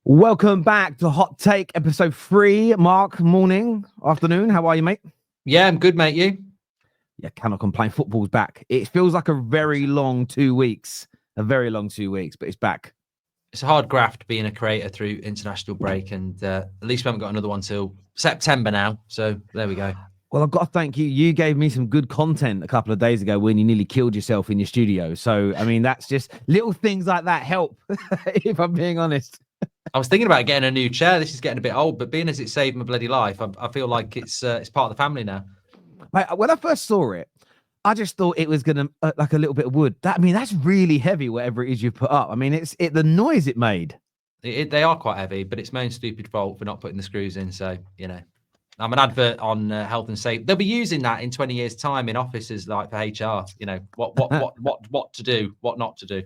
Welcome back to Hot Take episode 3. Mark, morning, afternoon. How are you, mate? Yeah, I'm good, mate. You? Yeah, cannot complain. Football's back. It feels like a very long 2 weeks. But it's back. It's a hard graft being a creator through international break, and at least we haven't got another one till September now. So there we go. Well, I've got to thank you. You gave me some good content a couple of days ago when you nearly killed yourself in your studio. So, I mean, that's just little things like that help, if I'm being honest. I was thinking about getting a new chair. This is getting a bit old, but being as it saved my bloody life, I feel like it's part of the family now. When I first saw it, I just thought it was gonna like a little bit of wood. That's really heavy. Whatever it is you put up. I mean, the noise it made. They are quite heavy, but it's my own stupid fault for not putting the screws in. So I'm an advert on health and safety. They'll be using that in 20 years' time in offices like for HR. What to do, what not to do.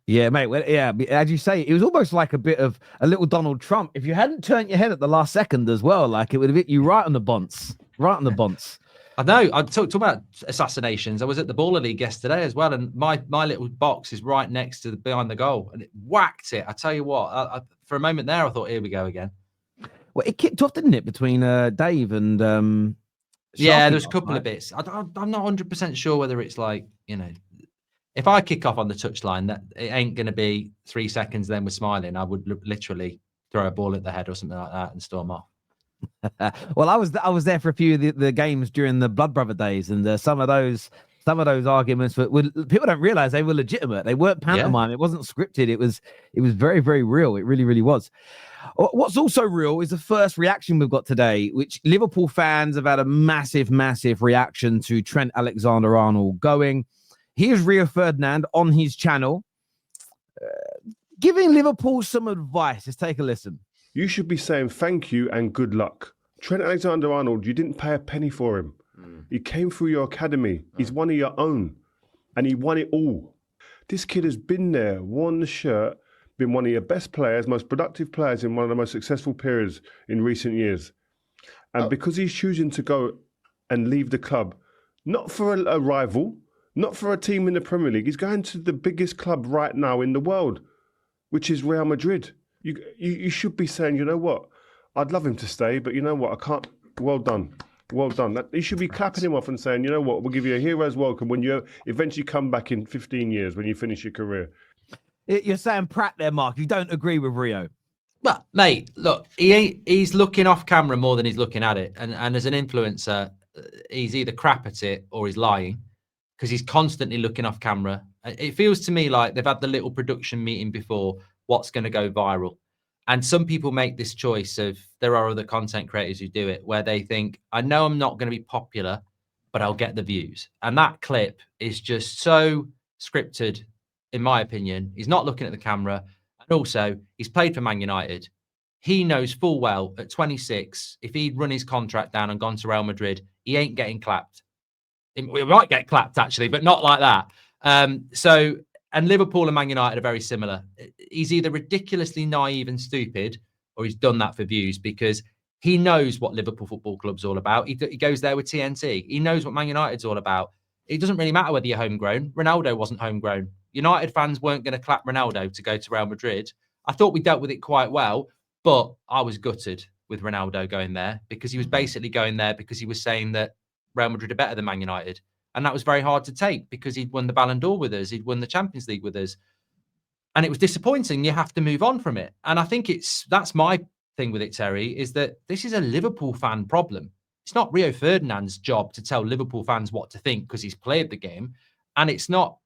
Yeah, mate. Well, yeah, as you say, it was almost like a bit of a little Donald Trump. If you hadn't turned your head at the last second as well, like it would have hit you right on the bonce. I know. I talked about assassinations. I was at the Baller League yesterday as well, and my little box is right next to behind the goal, and it whacked it. I tell you what, for a moment there, I thought, here we go again. Well, it kicked off, didn't it, between Dave and yeah, there's a couple of bits. I'm not 100% sure whether it's like, if I kick off on the touchline, that it ain't going to be 3 seconds, then we're smiling. I would literally throw a ball at the head or something like that and storm off. Well, I was there for a few of the games during the Blood Brother days, and some of those arguments people don't realize they were legitimate. They weren't pantomime. Yeah. It wasn't scripted. It was very, very real. It really, really was. What's also real is the first reaction we've got today, which Liverpool fans have had a massive, massive reaction to Trent Alexander-Arnold going. Here's Rio Ferdinand on his channel, giving Liverpool some advice. Let's take a listen. You should be saying thank you and good luck. Trent Alexander-Arnold, you didn't pay a penny for him. He came through your academy. He's one of your own. And he won it all. This kid has been there, worn the shirt, been one of your best players, most productive players in one of the most successful periods in recent years. And because he's choosing to go and leave the club, not for a rival, not for a team in the Premier League, he's going to the biggest club right now in the world, which is Real Madrid. You should be saying, you know what, I'd love him to stay, but you know what, I can't. Well done. You should be clapping him off and saying, you know what, we'll give you a hero's welcome when you eventually come back in 15 years when you finish your career. You're saying Pratt there, Mark. You don't agree with Rio. Well, mate, look, he's looking off camera more than he's looking at it. And as an influencer, he's either crap at it or he's lying because he's constantly looking off camera. It feels to me like they've had the little production meeting before what's going to go viral. And some people make this choice of, there are other content creators who do it, where they think, I know I'm not going to be popular, but I'll get the views. And that clip is just so scripted, in my opinion. He's not looking at the camera. And also, he's played for Man United. He knows full well at 26, if he'd run his contract down and gone to Real Madrid, he ain't getting clapped. We might get clapped, actually, but not like that. And Liverpool and Man United are very similar. He's either ridiculously naive and stupid, or he's done that for views, because he knows what Liverpool Football Club's all about. He goes there with TNT. He knows what Man United's all about. It doesn't really matter whether you're homegrown. Ronaldo wasn't homegrown. United fans weren't going to clap Ronaldo to go to Real Madrid. I thought we dealt with it quite well, but I was gutted with Ronaldo going there, because he was basically going there because he was saying that Real Madrid are better than Man United. And that was very hard to take because he'd won the Ballon d'Or with us. He'd won the Champions League with us. And it was disappointing. You have to move on from it. And I think that's my thing with it, Terry, is that this is a Liverpool fan problem. It's not Rio Ferdinand's job to tell Liverpool fans what to think because he's played the game. And it's not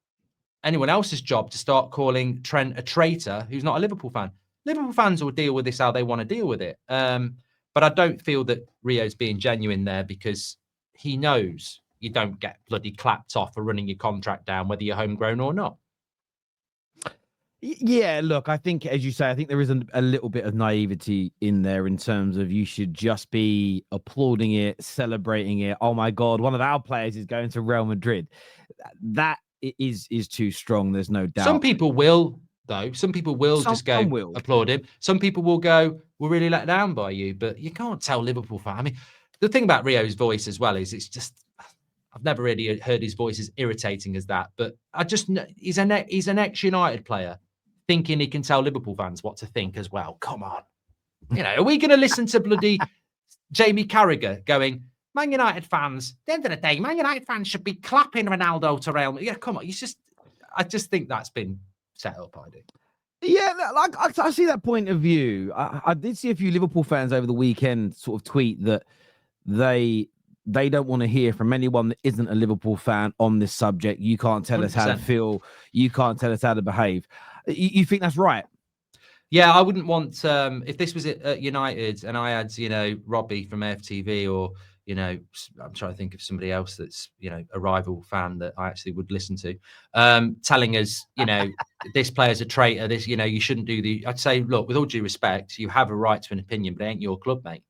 anyone else's job to start calling Trent a traitor who's not a Liverpool fan. Liverpool fans will deal with this how they want to deal with it. But I don't feel that Rio's being genuine there, because he knows you don't get bloody clapped off for running your contract down, whether you're homegrown or not. Yeah, look, I think, as you say, I think there is a little bit of naivety in there in terms of you should just be applauding it, celebrating it. Oh my God, one of our players is going to Real Madrid. That is too strong. There's no doubt. Some people will, though. Some people will just go applaud him. Some people will go, we're really let down by you. But you can't tell Liverpool fans. I mean, the thing about Rio's voice as well is it's just, I've never really heard his voice as irritating as that. But I just, he's an ex-United player. thinking he can tell Liverpool fans what to think as well. Come on. You know, are we going to listen to bloody Jamie Carragher going, Man United fans, at the end of the day, Man United fans should be clapping Ronaldo to Real Madrid. Yeah, come on. I just think that's been set up, I do. Yeah, like I see that point of view. I did see a few Liverpool fans over the weekend sort of tweet that they don't want to hear from anyone that isn't a Liverpool fan on this subject. You can't tell us how to 100%. feel. You can't tell us how to behave. You think that's right? Yeah, I wouldn't want if this was at United and I had, you know, Robbie from AFTV or, you know, I'm trying to think of somebody else that's, you know, a rival fan that I actually would listen to, telling us, you know, this player's a traitor, this, you know, you shouldn't do I'd say, look, with all due respect, you have a right to an opinion, but it ain't your club, mate.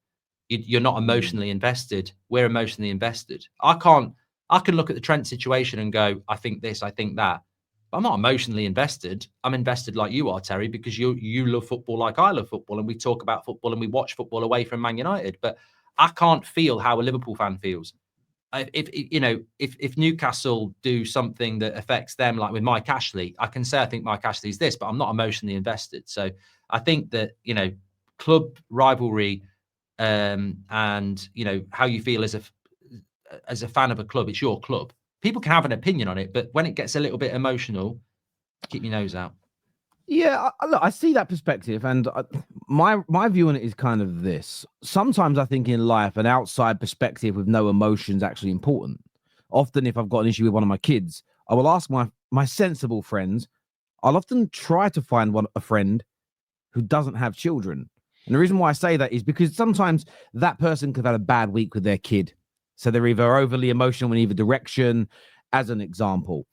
You're not emotionally invested. We're emotionally invested. I can look at the Trent situation and go, I think this, I think that. But I'm not emotionally invested. I'm invested like you are, Terry, because you love football like I love football, and we talk about football and we watch football away from Man United. But I can't feel how a Liverpool fan feels. If Newcastle do something that affects them, like with Mike Ashley, I can say I think Mike Ashley's this, but I'm not emotionally invested. So I think that, you know, club rivalry and, you know, how you feel as a fan of a club, it's your club. People can have an opinion on it, but when it gets a little bit emotional, keep your nose out. Yeah, look, I see that perspective, and my view on it is kind of this. Sometimes I think in life, an outside perspective with no emotion is actually important. Often, if I've got an issue with one of my kids, I will ask my sensible friends. I'll often try to find a friend who doesn't have children. And the reason why I say that is because sometimes that person could have had a bad week with their kid. So they're either overly emotional in either direction, as an example.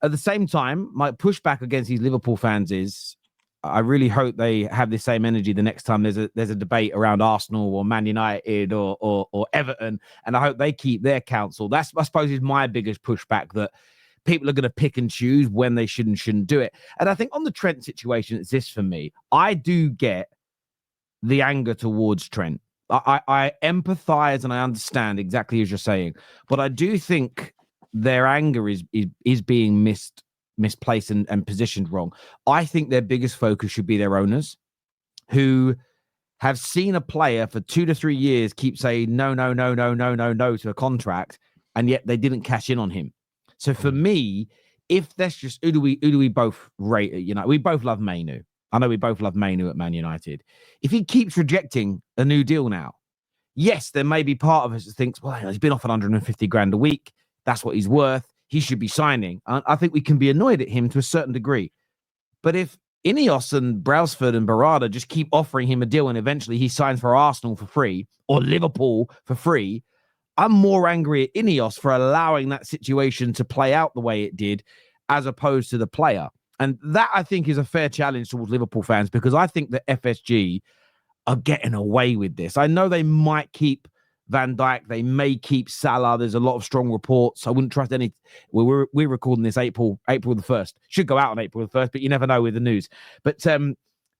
At the same time, my pushback against these Liverpool fans is I really hope they have the same energy the next time there's a debate around Arsenal or Man United or Everton. And I hope they keep their counsel. That's, I suppose, is my biggest pushback, that people are going to pick and choose when they should and shouldn't do it. And I think on the Trent situation, it's this for me. I do get the anger towards Trent. I empathize and I understand exactly as you're saying, but I do think their anger is being misplaced and positioned wrong. I think their biggest focus should be their owners, who have seen a player for 2 to 3 years keep saying no to a contract, and yet they didn't cash in on him. So for me, if that's just who do we both rate? You know, we both love Mainu. I know we both love Mainu at Man United. If he keeps rejecting a new deal now, yes, there may be part of us that thinks, well, he's been offered 150 grand a week. That's what he's worth. He should be signing. I think we can be annoyed at him to a certain degree. But if Ineos and Brailsford and Barada just keep offering him a deal and eventually he signs for Arsenal for free or Liverpool for free, I'm more angry at Ineos for allowing that situation to play out the way it did as opposed to the player. And that, I think, is a fair challenge towards Liverpool fans, because I think that FSG are getting away with this. I know they might keep Van Dijk. They may keep Salah. There's a lot of strong reports. I wouldn't trust any. We're recording this April the 1st. Should go out on April the 1st, but you never know with the news. But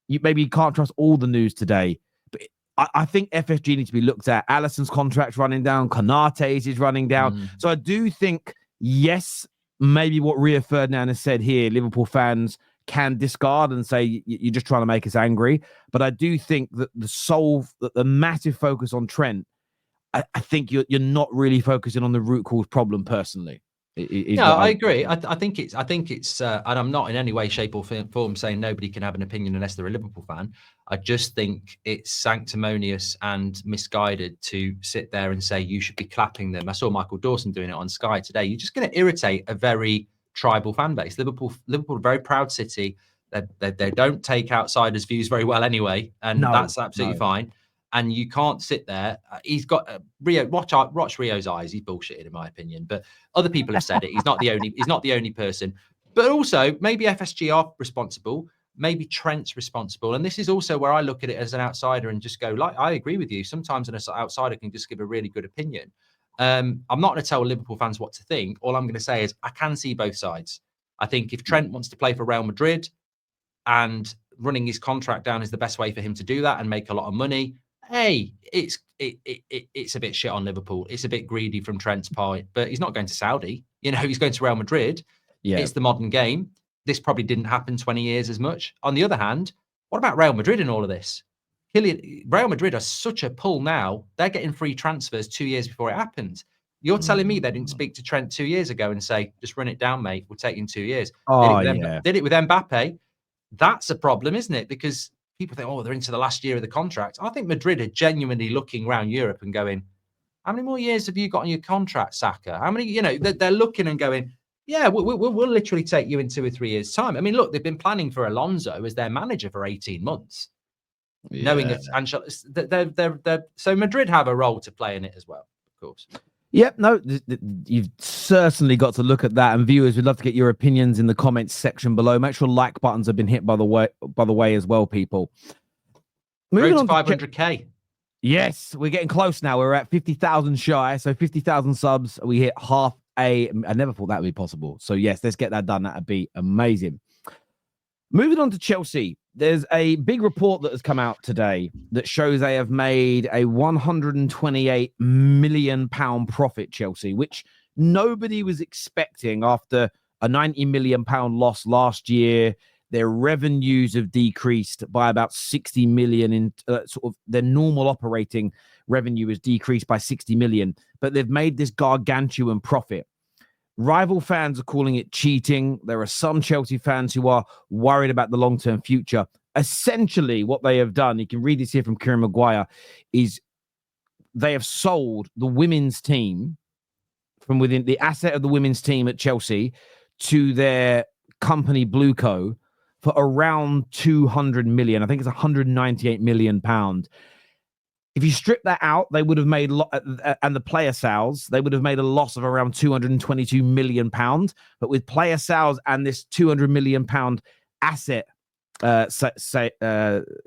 you can't trust all the news today. But I think FSG needs to be looked at. Alisson's contract's running down. Konate's is running down. So I do think, yes, maybe what Rio Ferdinand has said here, Liverpool fans can discard and say you're just trying to make us angry. But I do think that the massive focus on Trent, I think you're not really focusing on the root cause problem personally. No, I agree. I think it's, and I'm not in any way, shape, or form saying nobody can have an opinion unless they're a Liverpool fan. I just think it's sanctimonious and misguided to sit there and say you should be clapping them. I saw Michael Dawson doing it on Sky today. You're just going to irritate a very tribal fan base. Liverpool, a very proud city. They don't take outsiders' views very well anyway, and that's absolutely fine. And you can't sit there. He's got Rio. Watch Rio's eyes. He's bullshitted, in my opinion. But other people have said it. He's not the only person. But also, maybe FSG are responsible. Maybe Trent's responsible. And this is also where I look at it as an outsider and just go, like, I agree with you. Sometimes an outsider can just give a really good opinion. I'm not going to tell Liverpool fans what to think. All I'm going to say is I can see both sides. I think if Trent wants to play for Real Madrid and running his contract down is the best way for him to do that and make a lot of money, hey, it's a bit shit on Liverpool. It's a bit greedy from Trent's part, but he's not going to Saudi. You know, he's going to Real Madrid. Yeah. It's the modern game. this probably didn't happen 20 years as much. On the other hand, what about Real Madrid in all of this? Real Madrid are such a pull now. They're getting free transfers 2 years before it happens. You're telling me they didn't speak to Trent 2 years ago and say, just run it down, mate. We'll take you in 2 years. Oh, yeah. Did it with Mbappe. That's a problem, isn't it? Because people think, oh, they're into the last year of the contract. I think Madrid are genuinely looking around Europe and going, how many more years have you got on your contract, Saka? How many, they're looking and going, yeah, we'll literally take you in 2 or 3 years' time. I mean, look, they've been planning for Alonso as their manager for 18 months. Yeah. Knowing it's Ancelotti, so Madrid have a role to play in it as well, of course. Yep, no, you've certainly got to look at that. And viewers, we'd love to get your opinions in the comments section below. Make sure like buttons have been hit by the way as well, people. Moving on to 500k. Yes, we're getting close now. We're at 50,000 shy, so 50,000 subs. We hit half a. I never thought that would be possible. So yes, let's get that done. That'd be amazing. Moving on to Chelsea. There's a big report that has come out today that shows they have made a £128 million profit, Chelsea, which nobody was expecting after a £90 million loss last year. Their revenues have decreased by about 60 million in sort of their normal operating revenue has decreased by 60 million, but they've made this gargantuan profit. Rival fans are calling it cheating. There are some Chelsea fans who are worried about the long-term future. Essentially, what they have done, you can read this here from Kieran Maguire, is they have sold the women's team from within the asset of the women's team at Chelsea to their company Blueco for around 200 million. I think it's 198 million pound. If you strip that out, they would have made and the player sales, they would have made a loss of around 222 million pound. But with player sales and this 200 million pound asset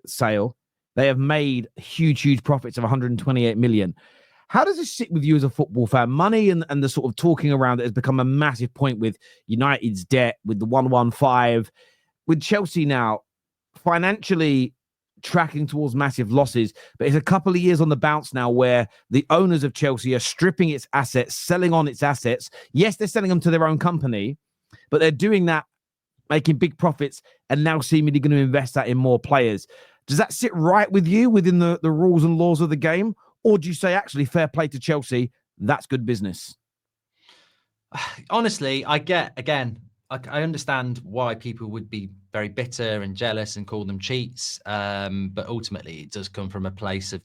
sale, they have made huge profits of 128 million. How does this sit with you as a football fan? Money and the sort of talking around it has become a massive point with United's debt, with the 115, with Chelsea now financially tracking towards massive losses, but it's a couple of years on the bounce now where the owners of Chelsea are stripping its assets, selling on its assets. Yes, they're selling them to their own company, but they're doing that, making big profits, and now seemingly going to invest that in more players. Does that sit right with you within the rules and laws of the game? Or do you say, actually, fair play to Chelsea, that's good business? Honestly, I understand why people would be very bitter and jealous and call them cheats, but ultimately it does come from a place of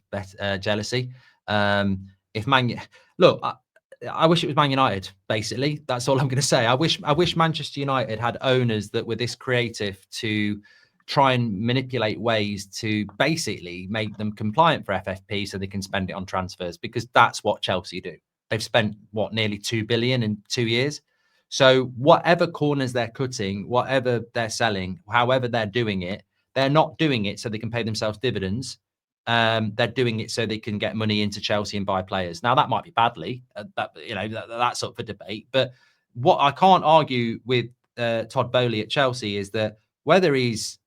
jealousy. I wish it was Man United. Basically, that's all I'm going to say. I wish Manchester United had owners that were this creative to try and manipulate ways to basically make them compliant for FFP so they can spend it on transfers, because that's what Chelsea do. They've spent nearly 2 billion in 2 years. So whatever corners they're cutting, whatever they're selling, however they're doing it, they're not doing it so they can pay themselves dividends. They're doing it so they can get money into Chelsea and buy players. Now that might be badly, that's up for debate. But what I can't argue with Todd Boehly at Chelsea is that whether he's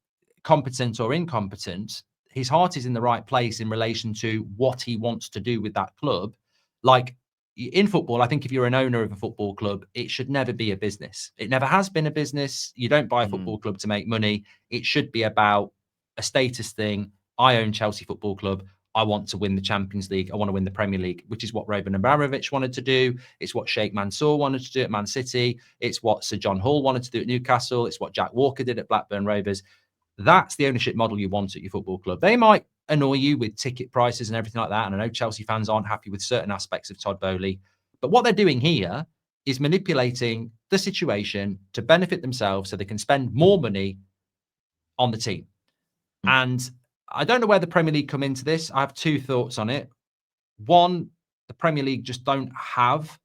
competent or incompetent, his heart is in the right place in relation to what he wants to do with that club. Like, in football, I think if you're an owner of a football club, it should never be a business. It never has been a business. You don't buy a football club to make money. It should be about a status thing. I own Chelsea Football Club. I want to win the Champions League. I want to win the Premier League, which is what Roman Abramovich wanted to do. It's what Sheikh Mansour wanted to do at Man City. It's what Sir John Hall wanted to do at Newcastle. It's what Jack Walker did at Blackburn Rovers. That's the ownership model you want at your football club. They might annoy you with ticket prices and everything like that. And I know Chelsea fans aren't happy with certain aspects of Todd Boehly. But what they're doing here is manipulating the situation to benefit themselves so they can spend more money on the team. And I don't know where the Premier League come into this. I have two thoughts on it. One, the Premier League just don't have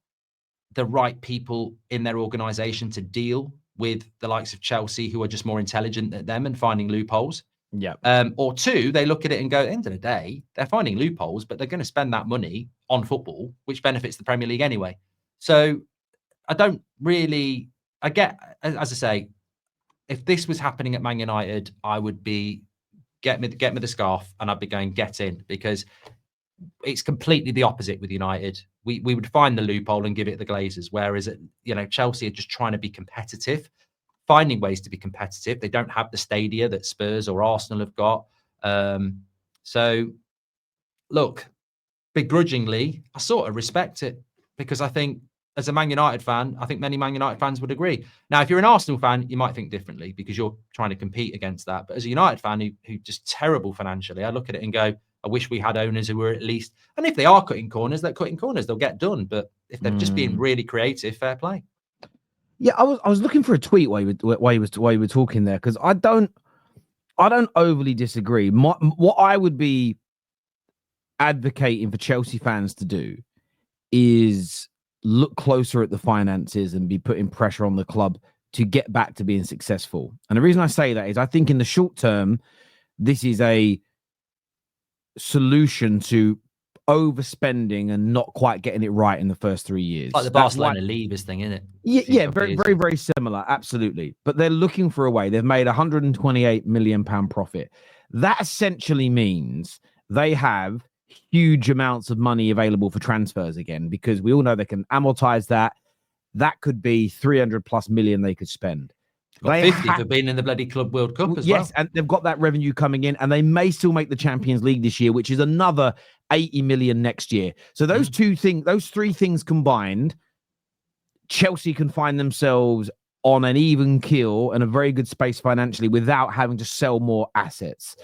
the right people in their organisation to deal with the likes of Chelsea, who are just more intelligent than them and finding loopholes. Yeah. Or two, they look at it and go, at the end of the day, they're finding loopholes, but they're going to spend that money on football, which benefits the Premier League anyway. So I don't really, as I say, if this was happening at Man United, I would be, get me the scarf, and I'd be going, get in, because it's completely the opposite with United. We would find the loophole and give it the Glazers, whereas Chelsea are just trying to be competitive finding ways to be competitive. They don't have the stadia that Spurs or Arsenal have got. So, look, begrudgingly, I sort of respect it, because I think, as a Man United fan, I think many Man United fans would agree. Now, if you're an Arsenal fan, you might think differently because you're trying to compete against that. But as a United fan who just terrible financially, I look at it and go, I wish we had owners who were at least, and if they are cutting corners, they're cutting corners, they'll get done. But if they're just being really creative, fair play. Yeah, I was looking for a tweet while you were talking there, because I don't overly disagree. What I would be advocating for Chelsea fans to do is look closer at the finances and be putting pressure on the club to get back to being successful. And the reason I say that is I think in the short term, this is a solution to overspending and not quite getting it right in the first 3 years. Like the Barcelona leavers thing, isn't it? Yeah, very similar, absolutely. But they're looking for a way. They've made £128 million profit. That essentially means they have huge amounts of money available for transfers again, because we all know they can amortize that. That could be 300 plus million they could spend. Got 50 for being in the bloody Club World Cup as well. Yes, and they've got that revenue coming in, and they may still make the Champions League this year, which is another 80 million next year. So those three things combined, Chelsea can find themselves on an even keel and a very good space financially without having to sell more assets.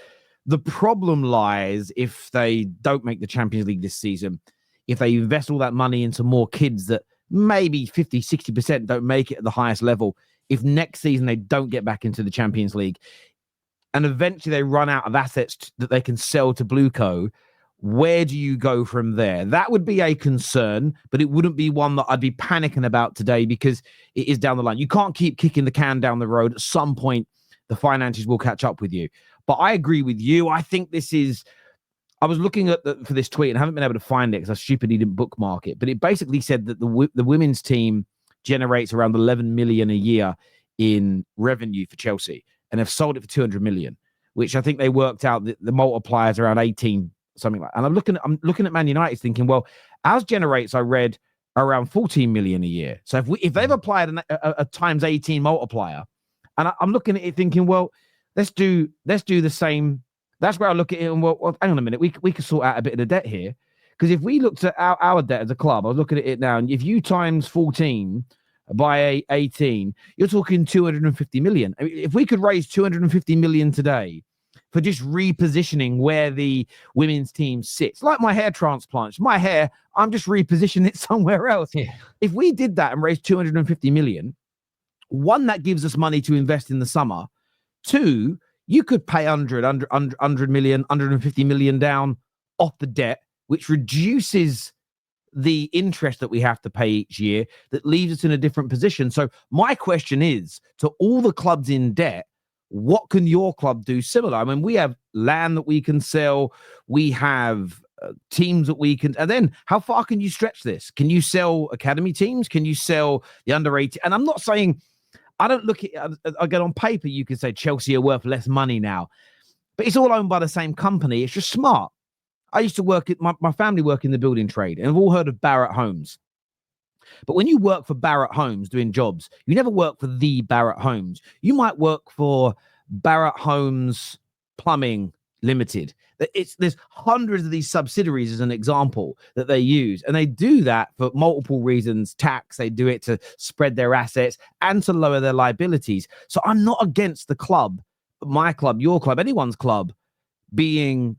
The problem lies if they don't make the Champions League this season, if they invest all that money into more kids that maybe 50, 60% don't make it at the highest level, if next season they don't get back into the Champions League and eventually they run out of assets that they can sell to Blueco, where do you go from there? That would be a concern, but it wouldn't be one that I'd be panicking about today, because it is down the line. You can't keep kicking the can down the road. At some point, the finances will catch up with you. But I agree with you. I think this is... I was looking at for this tweet and haven't been able to find it because I stupidly didn't bookmark it. But it basically said that the women's team generates around 11 million a year in revenue for Chelsea, and they've sold it for 200 million, which I think they worked out the multipliers around 18, something like that. And I'm looking at Man United thinking, well, ours generates, I read, around 14 million a year. So if they've applied a times 18 multiplier, and I'm looking at it thinking, well, let's do the same. That's where I look at it and, well, hang on a minute, we could sort out a bit of the debt here. Because if we looked at our debt as a club, I was looking at it now, and if you times 14 by 18, you're talking 250 million. I mean, if we could raise 250 million today for just repositioning where the women's team sits, like my hair transplants, my hair, I'm just repositioning it somewhere else. Yeah. If we did that and raised 250 million, one, that gives us money to invest in the summer. Two, you could pay 100 million, 150 million down off the debt, which reduces the interest that we have to pay each year, that leaves us in a different position. So my question is, to all the clubs in debt, what can your club do similar? I mean, we have land that we can sell. We have teams that we can, and then how far can you stretch this? Can you sell academy teams? Can you sell the under 18? And I'm not saying, I don't look at, again, on paper, you could say Chelsea are worth less money now, but it's all owned by the same company. It's just smart. I used to work at my family work in the building trade, and I've all heard of Barratt Homes. But when you work for Barratt Homes doing jobs, you never work for the Barratt Homes. You might work for Barratt Homes Plumbing Limited. There's hundreds of these subsidiaries as an example that they use, and they do that for multiple reasons. Tax, they do it to spread their assets and to lower their liabilities. So I'm not against the club, my club, your club, anyone's club being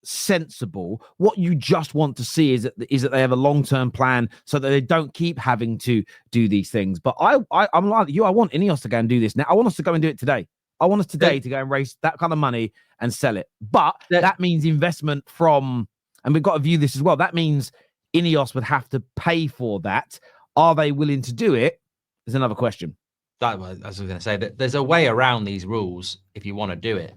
sensible. What you just want to see is that they have a long-term plan so that they don't keep having to do these things. But I'm like you. I want Ineos to go and do this now. I want us to go and do it today. I want us today to go and raise that kind of money and sell it. But that means investment from, and we've got to view this as well, that means Ineos would have to pay for that. Are they willing to do it? Is another question. That was, as I was going to say, that there's a way around these rules if you want to do it.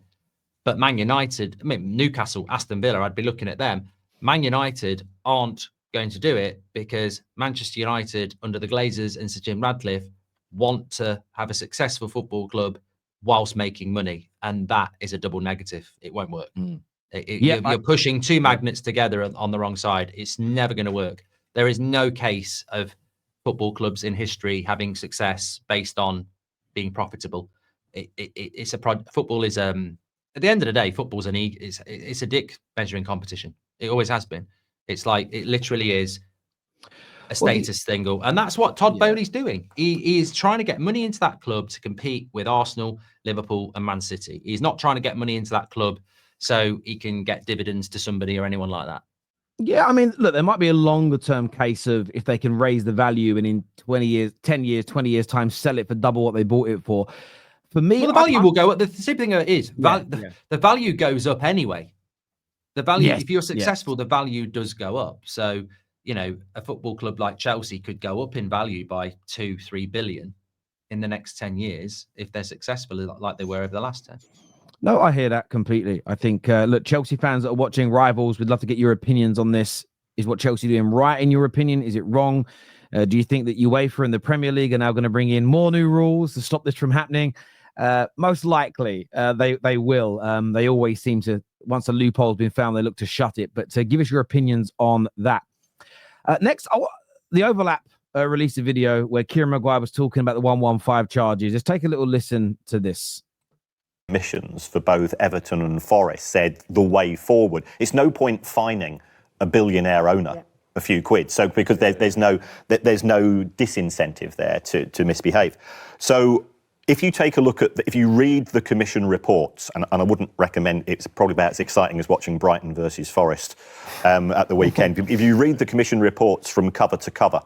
But Man United, I mean, Newcastle, Aston Villa, I'd be looking at them. Man United aren't going to do it because Manchester United, under the Glazers and Sir Jim Radcliffe, want to have a successful football club whilst making money. And that is a double negative. It won't work. You're pushing two magnets together on the wrong side. It's never going to work. There is no case of football clubs in history having success based on being profitable. It's football is at the end of the day, football's it's a dick measuring competition. It always has been. It's like, it literally is a status thing, and that's what Todd Bowley's doing. He is trying to get money into that club to compete with Arsenal, Liverpool, and Man City. He's not trying to get money into that club so he can get dividends to somebody or anyone like that. Yeah, I mean, look, there might be a longer term case of if they can raise the value and in 20 years, 10 years, 20 years time, sell it for double what they bought it for. For me, well, the value will go up. The same thing is the value goes up anyway. The value, if you're successful, the value does go up. So, you know, a football club like Chelsea could go up in value by 2-3 billion in the next 10 years if they're successful like they were over the last 10. No, I hear that completely. I think, look, Chelsea fans that are watching Rivals, we'd love to get your opinions on this. Is what Chelsea doing right, in your opinion? Is it wrong? Do you think that UEFA and the Premier League are now going to bring in more new rules to stop this from happening? Most likely, they will. They always seem to, once a loophole's been found, they look to shut it. But give us your opinions on that. Next, the Overlap released a video where Kieran Maguire was talking about the 115 charges. Let's take a little listen to this. Missions for both Everton and Forest said the way forward. It's no point fining a billionaire owner a few quid. So because there's no disincentive there to misbehave. So if you take a look at, if you read the Commission reports, and I wouldn't recommend, it's probably about as exciting as watching Brighton versus Forest at the weekend. If you read the Commission reports from cover to cover,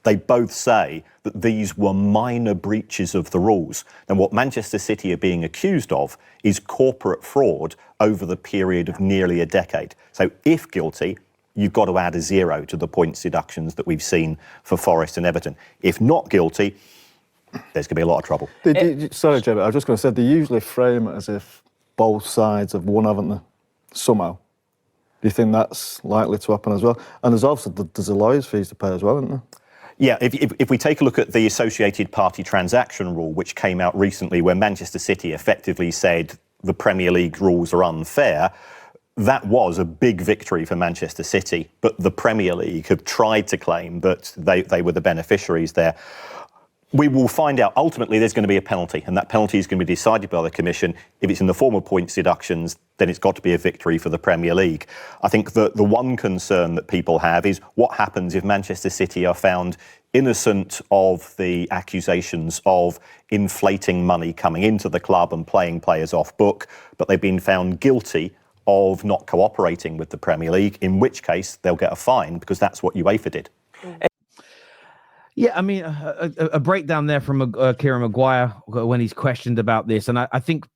they both say that these were minor breaches of the rules. And what Manchester City are being accused of is corporate fraud over the period of nearly a decade. So if guilty, you've got to add a 0 to the points deductions that we've seen for Forest and Everton. If not guilty, there's going to be a lot of trouble. Sorry, Jay, I was just going to say, they usually frame it as if both sides have won, haven't they? Somehow. Do you think that's likely to happen as well? And there's also there's a lawyer's fees to pay as well, isn't there? Yeah, if we take a look at the associated party transaction rule, which came out recently, where Manchester City effectively said the Premier League rules are unfair, that was a big victory for Manchester City. But the Premier League have tried to claim that they were the beneficiaries there. We will find out. Ultimately, there's going to be a penalty, and that penalty is going to be decided by the Commission. If it's in the form of points deductions, then it's got to be a victory for the Premier League. I think the one concern that people have is what happens if Manchester City are found innocent of the accusations of inflating money coming into the club and playing players off book, but they've been found guilty of not cooperating with the Premier League, in which case they'll get a fine because that's what UEFA did. Yeah, I mean, a breakdown there from Kieran Maguire when he's questioned about this. And I think,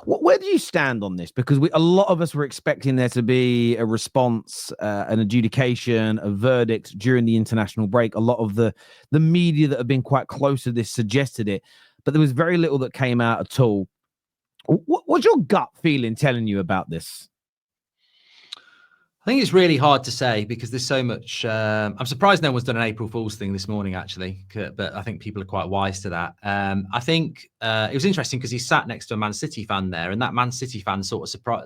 where do you stand on this? Because a lot of us were expecting there to be a response, an adjudication, a verdict during the international break. A lot of the media that have been quite close to this suggested it, but there was very little that came out at all. What's your gut feeling telling you about this? I think it's really hard to say because there's so much. I'm surprised no one's done an April Fool's thing this morning, actually, but I think people are quite wise to that. I think it was interesting because he sat next to a Man City fan there, and that Man City fan sort of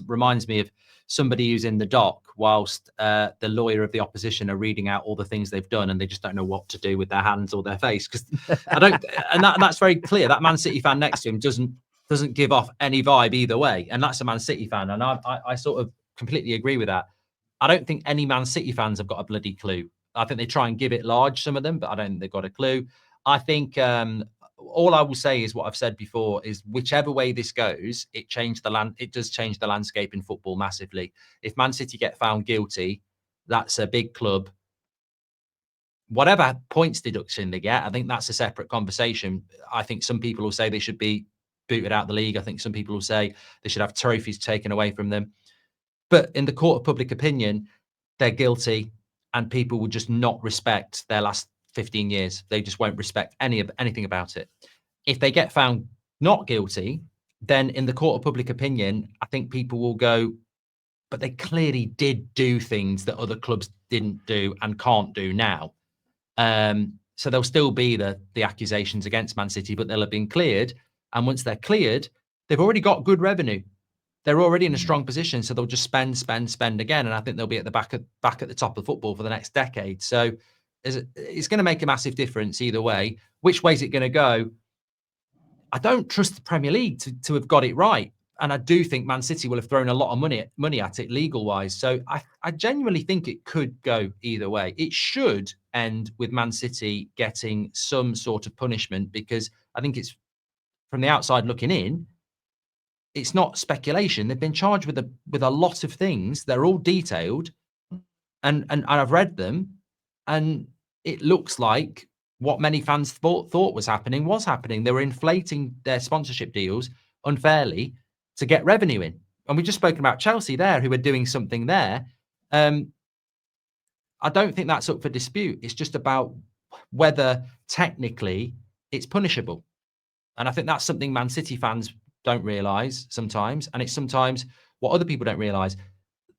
reminds me of somebody who's in the dock whilst the lawyer of the opposition are reading out all the things they've done, and they just don't know what to do with their hands or their face. Because that's very clear. That Man City fan next to him doesn't give off any vibe either way, and that's a Man City fan, and I sort of completely agree with that. I don't think any Man City fans have got a bloody clue. I think they try and give it large, some of them, but I don't think they've got a clue. I think all I will say is what I've said before is whichever way this goes, it does change the landscape in football massively. If Man City get found guilty, that's a big club. Whatever points deduction they get, I think that's a separate conversation. I think some people will say they should be booted out of the league. I think some people will say they should have trophies taken away from them. But in the court of public opinion, they're guilty, and people will just not respect their last 15 years. They just won't respect anything about it. If they get found not guilty, then in the court of public opinion, I think people will go, but they clearly did do things that other clubs didn't do and can't do now. So there'll still be the accusations against Man City, but they'll have been cleared. And once they're cleared, they've already got good revenue. They're already in a strong position, so they'll just spend again, and I think they'll be at the back at the top of football for the next decade. So it's going to make a massive difference either way. Which way is it going to go? I don't trust the Premier League to have got it right. And I do think Man City will have thrown a lot of money at it legal-wise. So I genuinely think it could go either way. It should end with Man City getting some sort of punishment, because I think it's, from the outside looking in, it's not speculation. They've been charged with a lot of things. They're all detailed, and I've read them, and it looks like what many fans thought was happening was happening. They were inflating their sponsorship deals unfairly to get revenue in. And we've just spoken about Chelsea there, who are doing something there. I don't think that's up for dispute. It's just about whether technically it's punishable. And I think that's something Man City fans don't realise sometimes. And it's sometimes what other people don't realise,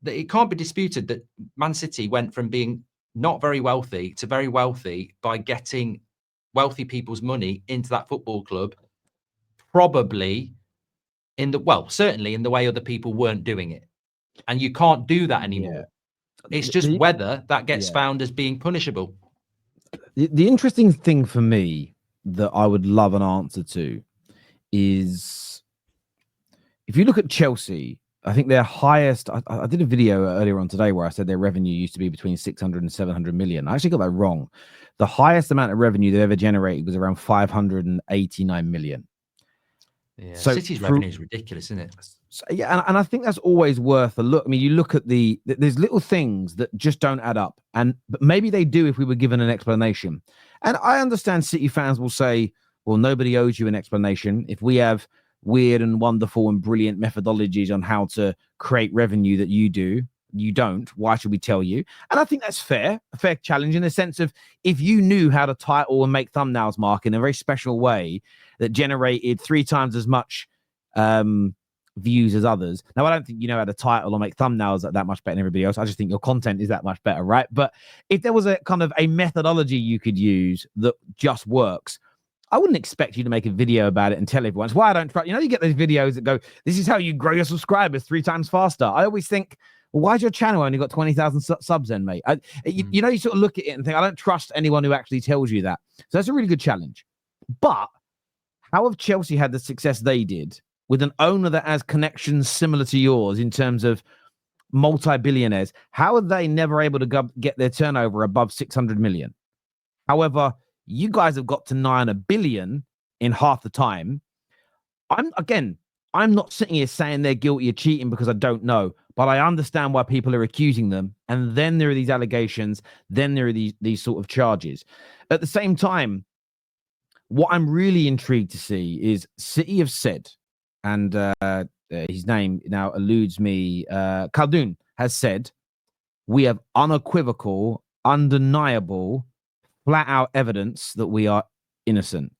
that it can't be disputed that Man City went from being not very wealthy to very wealthy by getting wealthy people's money into that football club, probably certainly in the way other people weren't doing it. And you can't do that anymore. Yeah. It's just whether that gets found as being punishable. The interesting thing for me that I would love an answer to is, if you look at Chelsea, I think their highest, I did a video earlier on today where I said their revenue used to be between 600 and 700 million. I actually got that wrong. The highest amount of revenue they've ever generated was around 589 million. Yeah, so City's revenue is ridiculous, isn't it? So, yeah, and I think that's always worth a look. I mean, you look at there's little things that just don't add up, but maybe they do if we were given an explanation. And I understand City fans will say, well, nobody owes you an explanation. If we have weird and wonderful and brilliant methodologies on how to create revenue that you don't, why should we tell you? And I think that's a fair challenge, in the sense of, if you knew how to title and make thumbnails, Mark, in a very special way that generated 3 times as much views as others. Now, I don't think you know how to title or make thumbnails that much better than everybody else. I just think your content is that much better, right? But if there was a kind of a methodology you could use that just works, I wouldn't expect you to make a video about it and tell everyone. It's why I don't try. You get those videos that go, this is how you grow your subscribers 3 times faster. I always think, well, why's your channel only got 20,000 subs then, mate? You sort of look at it and think, I don't trust anyone who actually tells you that. So that's a really good challenge. But how have Chelsea had the success they did with an owner that has connections similar to yours in terms of multi-billionaires? How are they never able to get their turnover above 600 million? However, you guys have got to 9 billion in half the time. I'm not sitting here saying they're guilty of cheating, because I don't know, but I understand why people are accusing them. And then there are these allegations, then there are these sort of charges. At the same time, what I'm really intrigued to see is City have said, and his name now eludes me, Khaldoon has said, we have unequivocal, undeniable, flat-out evidence that we are innocent.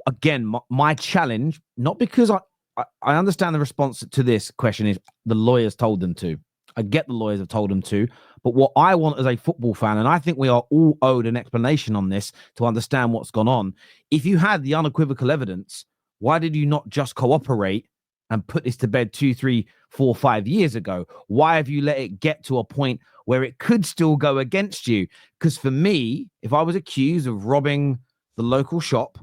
Again, my challenge, not because I understand the response to this question is the lawyers told them to. I get the lawyers have told them to, but what I want as a football fan, and I think we are all owed an explanation on this to understand what's gone on. If you had the unequivocal evidence, why did you not just cooperate and put this to bed 2, 3, 4, 5 years ago? Why have you let it get to a point where it could still go against you? Because for me, if I was accused of robbing the local shop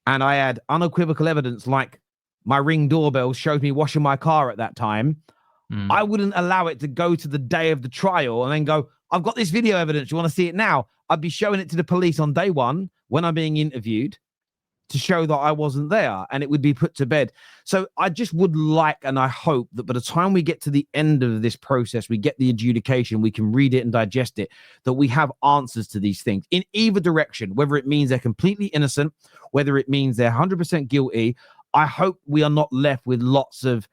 and I had unequivocal evidence, like my Ring doorbell showed me washing my car at that time, I wouldn't allow it to go to the day of the trial and then go, I've got this video evidence, you want to see it now? I'd be showing it to the police on day one when I'm being interviewed to show that I wasn't there, and it would be put to bed. So I just would like, and I hope that by the time we get to the end of this process, we get the adjudication, we can read it and digest it, that we have answers to these things in either direction, whether it means they're completely innocent, whether it means they're 100% guilty. I hope we are not left with lots of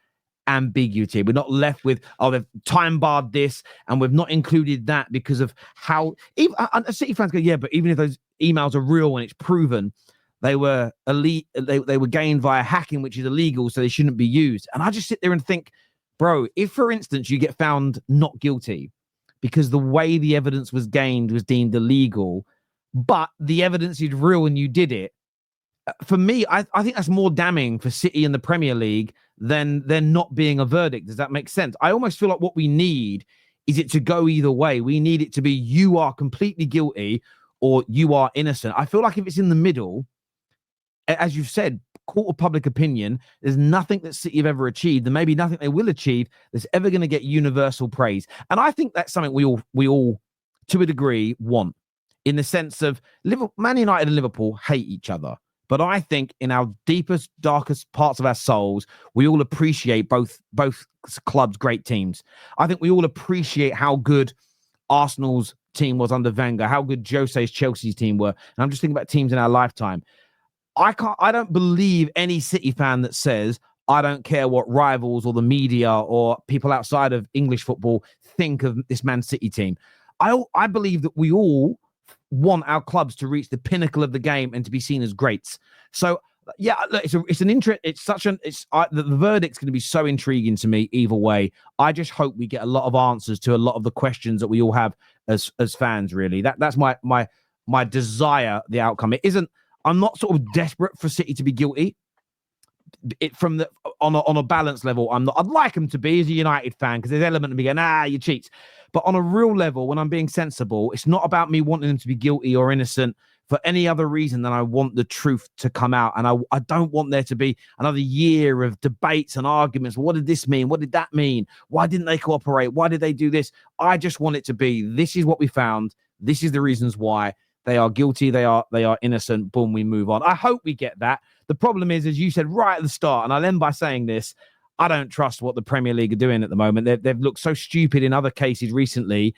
ambiguity. We're not left with, oh, they've time barred this and we've not included that because of how, even City fans go, yeah, but even if those emails are real and it's proven, they were elite, they were gained via hacking, which is illegal, so they shouldn't be used. And I just sit there and think, bro, if, for instance, you get found not guilty because the way the evidence was gained was deemed illegal, but the evidence is real and you did it, for me, I think that's more damning for City and the Premier League than there not being a verdict. Does that make sense? I almost feel like what we need is it to go either way. We need it to be you are completely guilty or you are innocent. I feel like if it's in the middle, as you've said, court of public opinion, there's nothing that City have ever achieved, and maybe nothing they will achieve that's ever going to get universal praise. And I think that's something we all, to a degree, want, in the sense of Man United and Liverpool hate each other. But I think in our deepest, darkest parts of our souls, we all appreciate both clubs' great teams. I think we all appreciate how good Arsenal's team was under Wenger, how good Jose's Chelsea's team were. And I'm just thinking about teams in our lifetime. I don't believe any City fan that says, I don't care what rivals or the media or people outside of English football think of this Man City team. I believe that we all want our clubs to reach the pinnacle of the game and to be seen as greats. So yeah, it's an interest. The verdict's going to be so intriguing to me either way. I just hope we get a lot of answers to a lot of the questions that we all have as fans. Really, that's my desire. The outcome. It isn't. I'm not sort of desperate for City to be guilty. On a balance level, I'm not. I'd like them to be as a United fan, because there's an element of me going, you cheats. But on a real level, when I'm being sensible, it's not about me wanting them to be guilty or innocent for any other reason than I want the truth to come out. And I don't want there to be another year of debates and arguments. What did this mean? What did that mean? Why didn't they cooperate? Why did they do this? I just want it to be, this is what we found. This is the reasons why. They are guilty. They are innocent. Boom, we move on. I hope we get that. The problem is, as you said right at the start, and I'll end by saying this, I don't trust what the Premier League are doing at the moment. They've looked so stupid in other cases recently.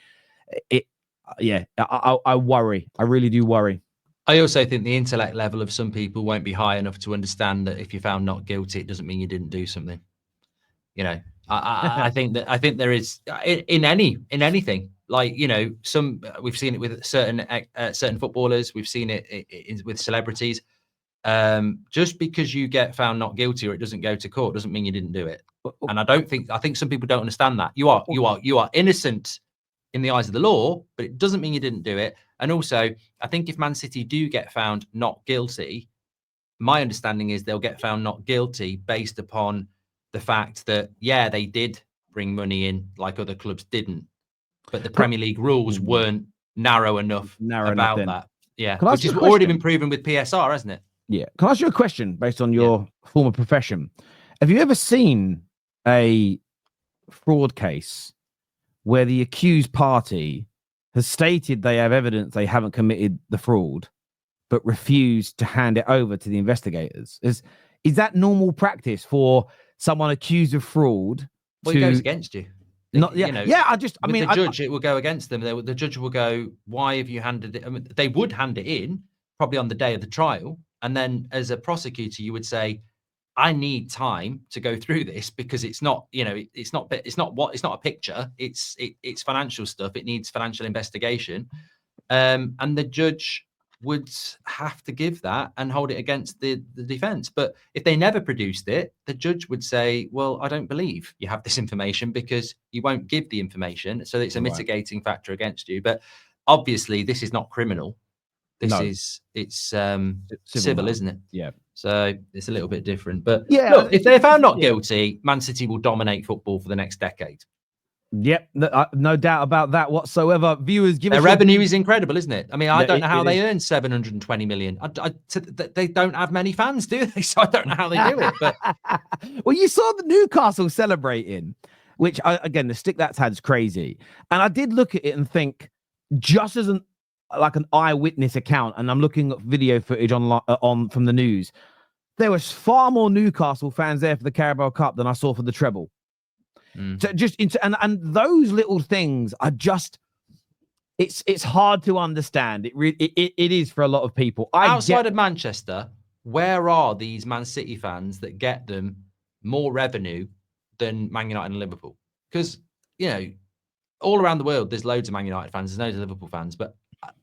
I worry. I really do worry. I also think the intellect level of some people won't be high enough to understand that if you're found not guilty, it doesn't mean you didn't do something. You know, I think there is in anything. Like, you know, we've seen it with certain footballers. We've seen it with celebrities. Just because you get found not guilty or it doesn't go to court doesn't mean you didn't do it. And I think some people don't understand that. You are innocent in the eyes of the law, but it doesn't mean you didn't do it. And also, I think if Man City do get found not guilty, my understanding is they'll get found not guilty based upon the fact that, they did bring money in like other clubs didn't. But the Premier League rules weren't narrow enough about that. Yeah, which has already been proven with PSR, hasn't it? Yeah. Can I ask you a question based on your former profession? Have you ever seen a fraud case where the accused party has stated they have evidence they haven't committed the fraud, but refused to hand it over to the investigators? Is that normal practice for someone accused of fraud? Well, it goes against you. Not, yeah, you know, yeah. The judge, it will go against them. The judge will go, "Why have you handed it?" I mean, they would hand it in probably on the day of the trial, and then as a prosecutor, you would say, "I need time to go through this because it's not, it's not a picture. It's financial stuff. It needs financial investigation," and the judge would have to give that and hold it against the defense. But if they never produced it, the judge would say, well, I don't believe you have this information because you won't give the information. So it's a mitigating factor against you. But obviously this is not criminal. It's civil, isn't it? Yeah. So it's a little bit different. But look, if they're found not guilty, Man City will dominate football for the next decade. Yep, no doubt about that whatsoever. Viewers, give us their revenue is incredible, isn't it? I mean, I don't know how they earn 720 million. They don't have many fans, do they? So I don't know how they do it. But well, you saw the Newcastle celebrating, which again, the stick that's had is crazy. And I did look at it and think, just as an eyewitness account, and I'm looking at video footage on from the news, there was far more Newcastle fans there for the Carabao Cup than I saw for the treble. So and those little things are just, it's hard to understand. It is for a lot of people. Outside of Manchester, where are these Man City fans that get them more revenue than Man United and Liverpool? Because, all around the world, there's loads of Man United fans, there's loads of Liverpool fans, but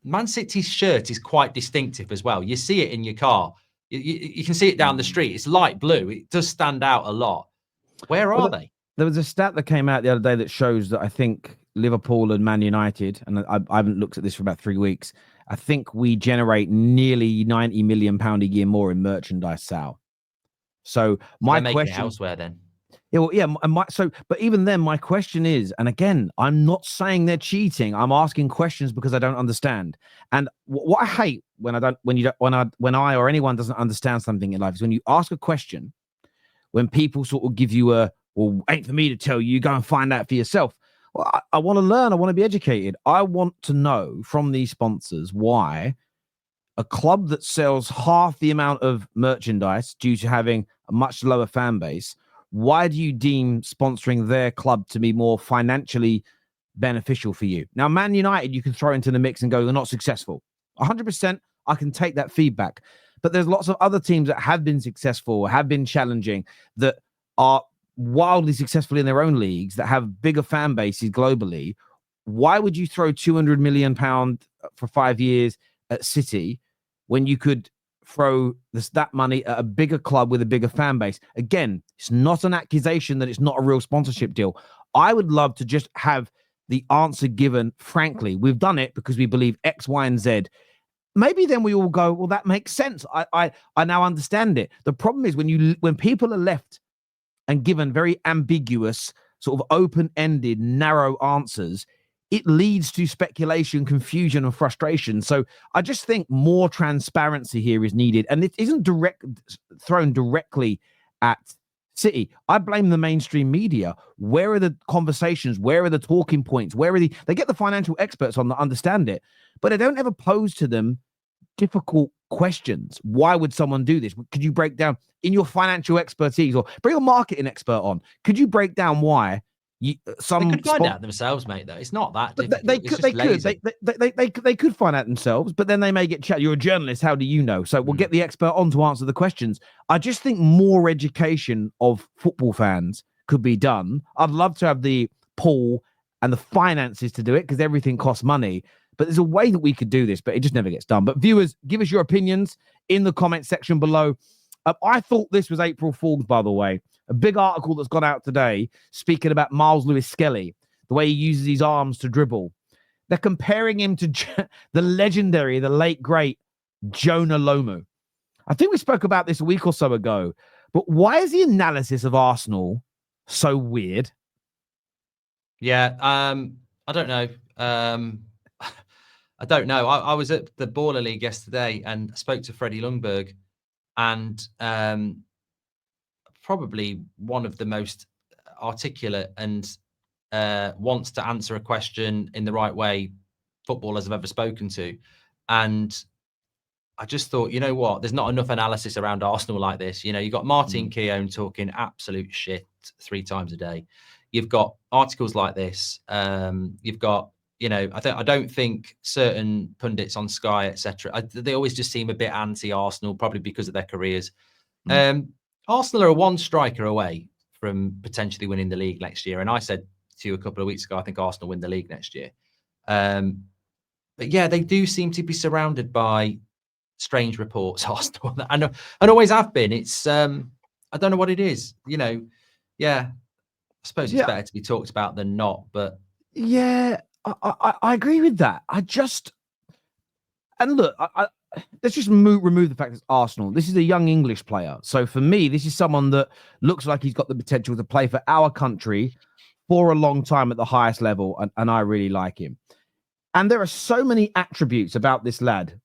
Man City's shirt is quite distinctive as well. You see it in your car. You can see it down the street. It's light blue. It does stand out a lot. Where are they? There was a stat that came out the other day that shows that I think Liverpool and Man United, and I haven't looked at this for about 3 weeks, I think we generate nearly £90 million a year more in merchandise sale. So my question elsewhere then. Yeah, well, yeah, but even then, my question is, and again, I'm not saying they're cheating. I'm asking questions because I don't understand. And what I hate when I or anyone doesn't understand something in life is when you ask a question, when people sort of give you well, ain't for me to tell you, go and find out for yourself. Well, I want to learn. I want to be educated. I want to know from these sponsors why a club that sells half the amount of merchandise due to having a much lower fan base, why do you deem sponsoring their club to be more financially beneficial for you? Now, Man United, you can throw into the mix and go, they're not successful. 100%, I can take that feedback. But there's lots of other teams that have been successful, have been challenging, that are wildly successful in their own leagues, that have bigger fan bases globally. Why would you throw £200 million for 5 years at City when you could throw that money at a bigger club with a bigger fan base? Again, it's not an accusation that it's not a real sponsorship deal. I would love to just have the answer given. Frankly, we've done it because we believe X, Y, and Z. Maybe then we all go, well, that makes sense. I now understand it. The problem is when people are left and given very ambiguous, sort of open-ended, narrow answers, it leads to speculation, confusion, and frustration. So I just think more transparency here is needed. And it isn't thrown directly at City. I blame the mainstream media. Where are the conversations? Where are the talking points? They get the financial experts on that understand it, but they don't ever pose to them difficult questions. Why would someone do this? Could you break down in your financial expertise, or bring a marketing expert on? Could you break down why they could find out themselves, mate? Though it's not that difficult. They could find out themselves, but then they may get chat. You're a journalist. How do you know? So we'll get the expert on to answer the questions. I just think more education of football fans could be done. I'd love to have the pool and the finances to do it because everything costs money. But there's a way that we could do this, but it just never gets done. But viewers, give us your opinions in the comment section below. I thought this was April Fool's, by the way. A big article that's gone out today speaking about Miles Lewis-Skelly, the way he uses his arms to dribble. They're comparing him to the legendary, the late, great Jonah Lomu. I think we spoke about this a week or so ago, but why is the analysis of Arsenal so weird? Yeah, I don't know. I don't know. I was at the Baller League yesterday and spoke to Freddie Lundberg, and probably one of the most articulate and wants to answer a question in the right way footballers I've ever spoken to. And I just thought, you know what? There's not enough analysis around Arsenal like this. You know, you've got Martin Keown talking absolute shit 3 times a day. You've got articles like this. You've got, you know, I don't think certain pundits on Sky, etc., they always just seem a bit anti-Arsenal, probably because of their careers. Arsenal are 1 striker away from potentially winning the league next year. And I said to you a couple of weeks ago, I think Arsenal win the league next year. But yeah, they do seem to be surrounded by strange reports, Arsenal, and always have been. It's I don't know what it is. You know, yeah, I suppose it's better to be talked about than not. But yeah, I agree with that. And look, let's just remove the fact it's Arsenal. This is a young English player. So for me, this is someone that looks like he's got the potential to play for our country for a long time at the highest level. And I really like him. And there are so many attributes about this lad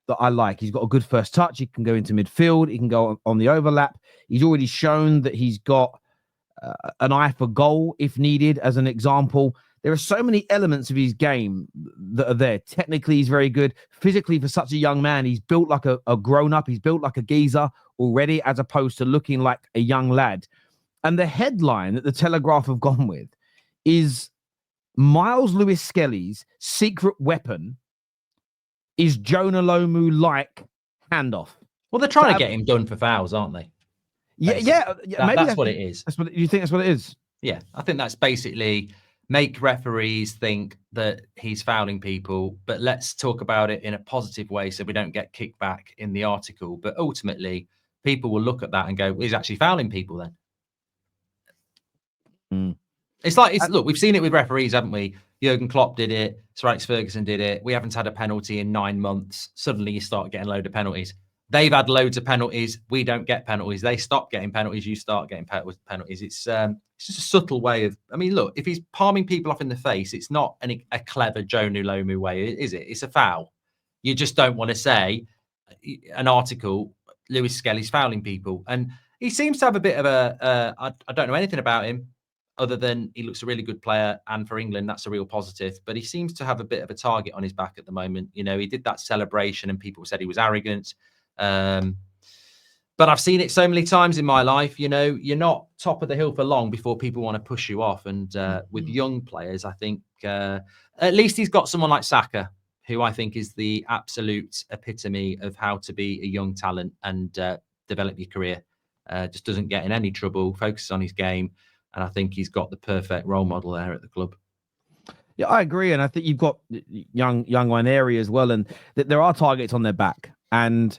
that I like. He's got a good first touch. He can go into midfield. He can go on the overlap. He's already shown that he's got an eye for goal if needed, as an example. There are so many elements of his game that are there. Technically, he's very good. Physically, for such a young man, he's built like a grown-up. He's built like a geezer already, as opposed to looking like a young lad. And the headline that the Telegraph have gone with is Miles Lewis-Skelly's secret weapon is Jonah Lomu-like handoff. Well, they're trying to get him done for fouls, aren't they? Yeah. Maybe that's what it is. You think that's what it is? Yeah, I think that's basically make referees think that he's fouling people, but let's talk about it in a positive way so we don't get kicked back in the article. But ultimately, people will look at that and go, well, he's actually fouling people then. It's like, look, we've seen it with referees, haven't we? Jurgen Klopp did it. Sir Alex Ferguson did it. We haven't had a penalty in 9 months. Suddenly you start getting a load of penalties. they've had loads of penalties. We don't get penalties. They stop getting penalties. You start getting penalties. It's just a subtle way of. I mean, look, if he's palming people off in the face, it's not a clever Joe Nulomu way, is it? It's a foul. You just don't want to say an article. Lewis-Skelly's fouling people, and he seems to have a bit of I don't know anything about him other than he looks a really good player, and for England that's a real positive, but he seems to have a bit of a target on his back at the moment. You know, he did that celebration and people said he was arrogant, but I've seen it so many times in my life. You know, you're not top of the hill for long before people want to push you off, and with young players, I think at least he's got someone like Saka, who I think is the absolute epitome of how to be a young talent and develop your career. Just doesn't get in any trouble, focuses on his game. And I think he's got the perfect role model there at the club. Yeah, I agree. And I think you've got young Waneri as well. And there are targets on their back. And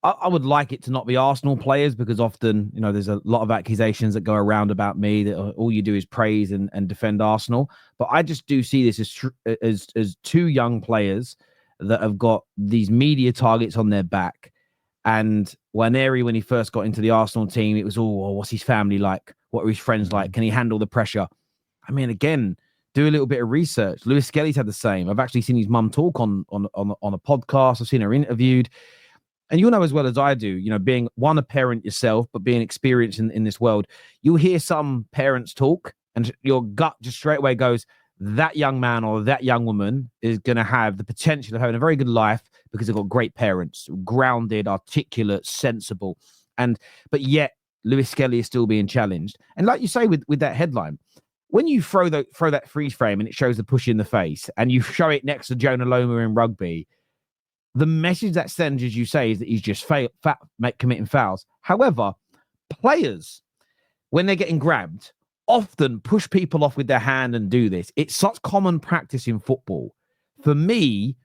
I would like it to not be Arsenal players, because often, you know, there's a lot of accusations that go around about me that all you do is praise and defend Arsenal. But I just do see this as two young players that have got these media targets on their back. And Waneri, when he first got into the Arsenal team, it was all, what's his family like? What are his friends like? Can he handle the pressure? I mean, again, do a little bit of research. Lewis-Skelly's had the same. I've actually seen his mum talk on a podcast. I've seen her interviewed. And you'll know as well as I do, you know, being a parent yourself, but being experienced in this world, you'll hear some parents talk and your gut just straight away goes, that young man or that young woman is going to have the potential of having a very good life because they've got great parents, grounded, articulate, sensible. But yet Lewis-Skelly is still being challenged. And like you say with that headline, when you throw that freeze frame and it shows the push in the face and you show it next to Jonah Lomu in rugby, the message that sends, as you say, is that he's just committing fouls. However, players, when they're getting grabbed, often push people off with their hand and do this. It's such common practice in football. For me,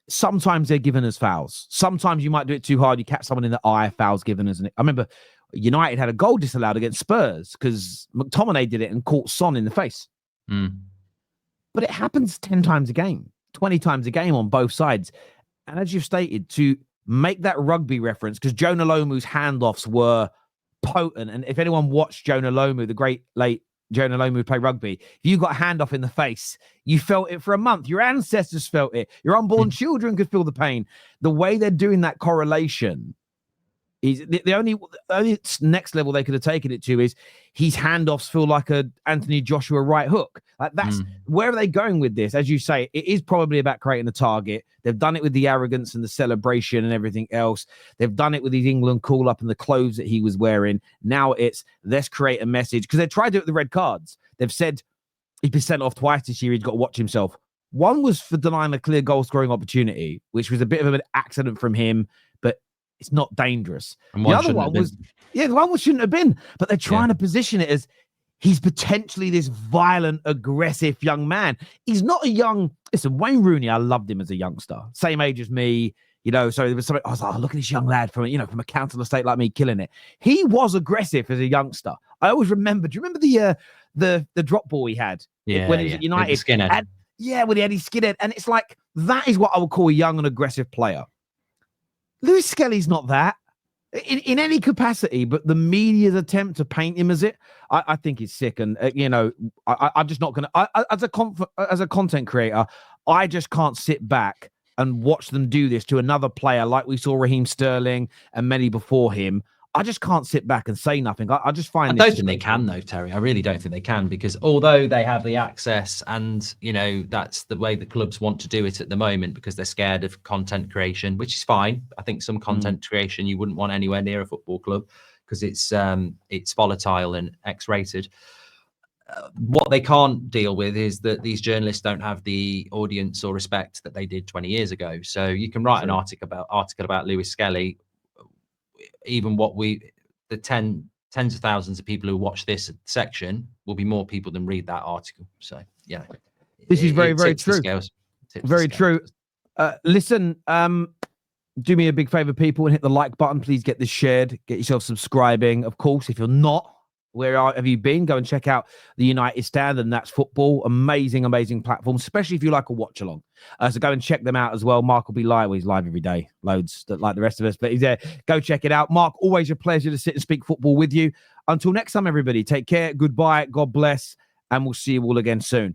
sometimes they're given as fouls. Sometimes you might do it too hard. You catch someone in the eye, fouls given as I remember United had a goal disallowed against Spurs because McTominay did it and caught Son in the face. But it happens 10 times a game, 20 times a game on both sides. And as you've stated, to make that rugby reference, because Jonah Lomu's handoffs were potent. And if anyone watched Jonah Lomu, the great late Jonah Lomu play rugby, if you got a handoff in the face, you felt it for a month. Your ancestors felt it. Your unborn children could feel the pain. The way they're doing that correlation is the only next level they could have taken it to is his handoffs feel like a Anthony Joshua right hook. Like that's where are they going with this? As you say, it is probably about creating a target. They've done it with the arrogance and the celebration and everything else. They've done it with his England call up and the clothes that he was wearing. Now it's let's create a message, because they tried to do it with the red cards. They've said he's been sent off twice this year. He's got to watch himself. One was for denying a clear goal scoring opportunity, which was a bit of an accident from him, but it's not dangerous. And the other one was, the one shouldn't have been, but they're trying to position it as he's potentially this violent, aggressive young man. He's not a young, listen, Wayne Rooney, I loved him as a youngster, same age as me, you know, so there was something, I was like, oh, look at this young lad from a council estate like me killing it. He was aggressive as a youngster. I always remember, do you remember the drop ball he had when he was at United? When he had his skinhead. And it's like, that is what I would call a young and aggressive player. Lewis-Skelly's not that in any capacity, but the media's attempt to paint him as it, I think is sick. And, I'm just not going to, as a content creator, I just can't sit back and watch them do this to another player like we saw Raheem Sterling and many before him. I just can't sit back and say nothing. I just find I don't think they can, though, Terry. I really don't think they can, because although they have the access and, that's the way the clubs want to do it at the moment, because they're scared of content creation, which is fine. I think some content creation you wouldn't want anywhere near a football club because it's volatile and X-rated. What they can't deal with is that these journalists don't have the audience or respect that they did 20 years ago. So you can write an article about Lewis-Skelly. Even the tens of thousands of people who watch this section will be more people than read that article. So yeah, this is very, very true. Very true. Listen, do me a big favor, people, and hit the like button. Please get this shared. Get yourself subscribing. Of course, if you're not, Have you been? Go and check out the United Stand, and that's football. Amazing, amazing platform, especially if you like a watch along. So go and check them out as well. Mark will be live. Well, he's live every day, loads like the rest of us, but he's there. Go check it out. Mark, always a pleasure to sit and speak football with you. Until next time, everybody, take care. Goodbye. God bless. And we'll see you all again soon.